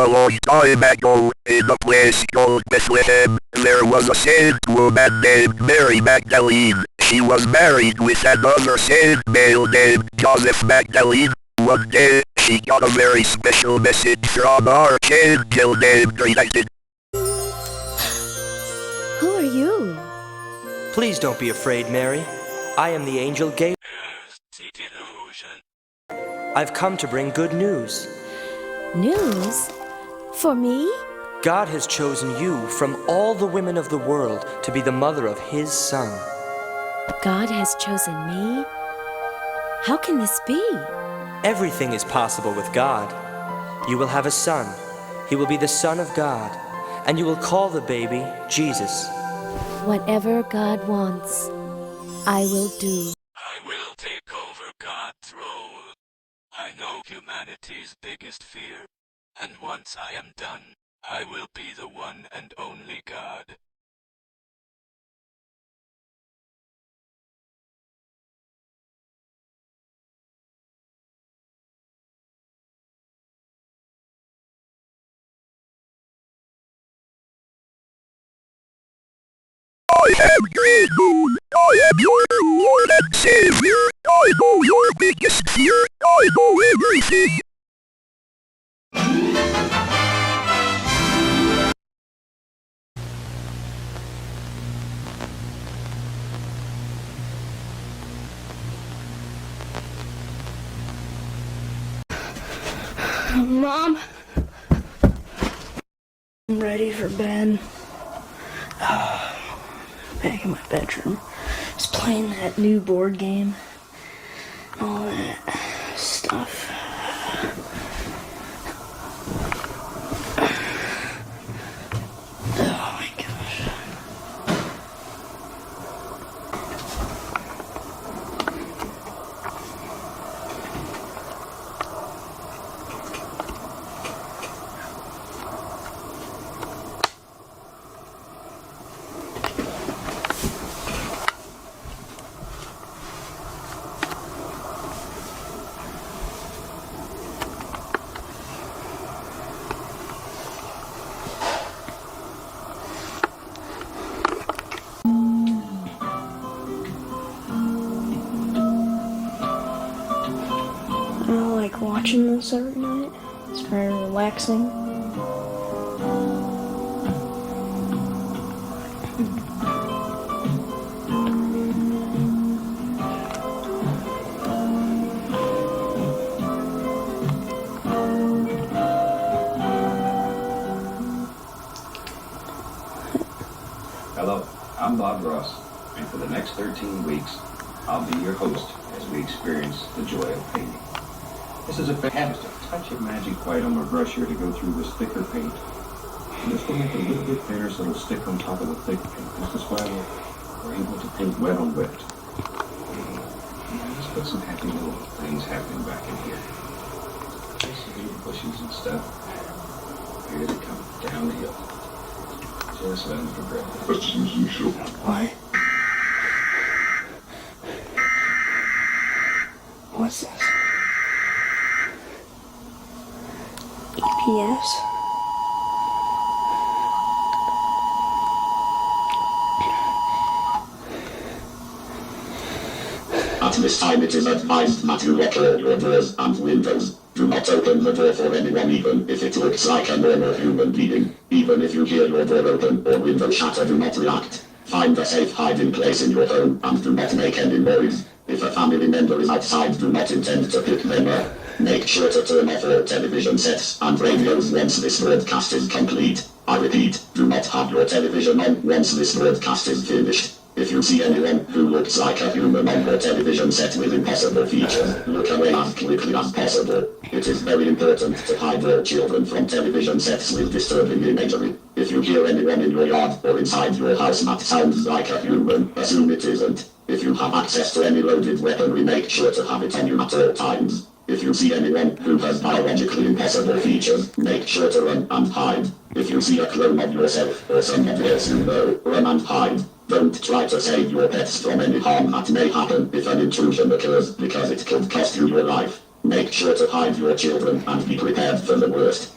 long time ago, in a place called Bethlehem, there was a saint woman named Mary Magdalene. She was married with another saint male named Joseph Magdalene. One day, she got a very special message from an archangel named Retelling. Who are you? Please don't be afraid, Mary. I am the angel Gabriel. I've come to bring good news. News? For me? God has chosen you from all the women of the world to be the mother of His Son. God has chosen me? How can this be? Everything is possible with God. You will have a son. He will be the Son of God, and you will call the baby Jesus. Whatever God wants, I will do. I will take over God's role. I know humanity's biggest fear, and once I am done, I will be the one and only God. I am great moon. I am your Lord and Savior. I know your biggest fear. I know everything. Mom, I'm ready for bed. Back in my bedroom, just playing that new board game, all that stuff. Oh my gosh. I like watching this every night. It's very relaxing. Hello, I'm Bob Ross, and for the next 13 weeks, I'll be your host as we experience the joy of painting. This is a just a touch of magic white on my brush here to go through this thicker paint. And this will make it a little bit thinner so it'll stick on top of the thick paint. This is why we're able to paint wet on wet. And let's put some happy little things happening back in here. Some little bushes and stuff. Here they come, down the hill. Just let them progress. Just as usual. What? What's this? EPS? At this time it is advised not to lock all your doors and windows. Do not open the door for anyone even if it looks like a normal human being. Even if you hear your door open or window shatter, do not react. Find a safe hiding place in your home and do not make any noise. If a family member is outside, do not intend to pick them up. Make sure to turn off all television sets and radios once this broadcast is complete. I repeat, do not have your television on once this broadcast is finished. If you see anyone who looks like a human on your television set with impossible features, look away as quickly as possible. It is very important to hide all children from television sets with disturbing imagery. If you hear anyone in your yard or inside your house that sounds like a human, assume it isn't. If you have access to any loaded weaponry, make sure to have it on you at all times. If you see anyone who has biologically impossible features, make sure to run and hide. If you see a clone of yourself or somebody else you know, run and hide. Don't try to save your pets from any harm that may happen if an intrusion occurs, because it could cost you your life. Make sure to hide your children and be prepared for the worst.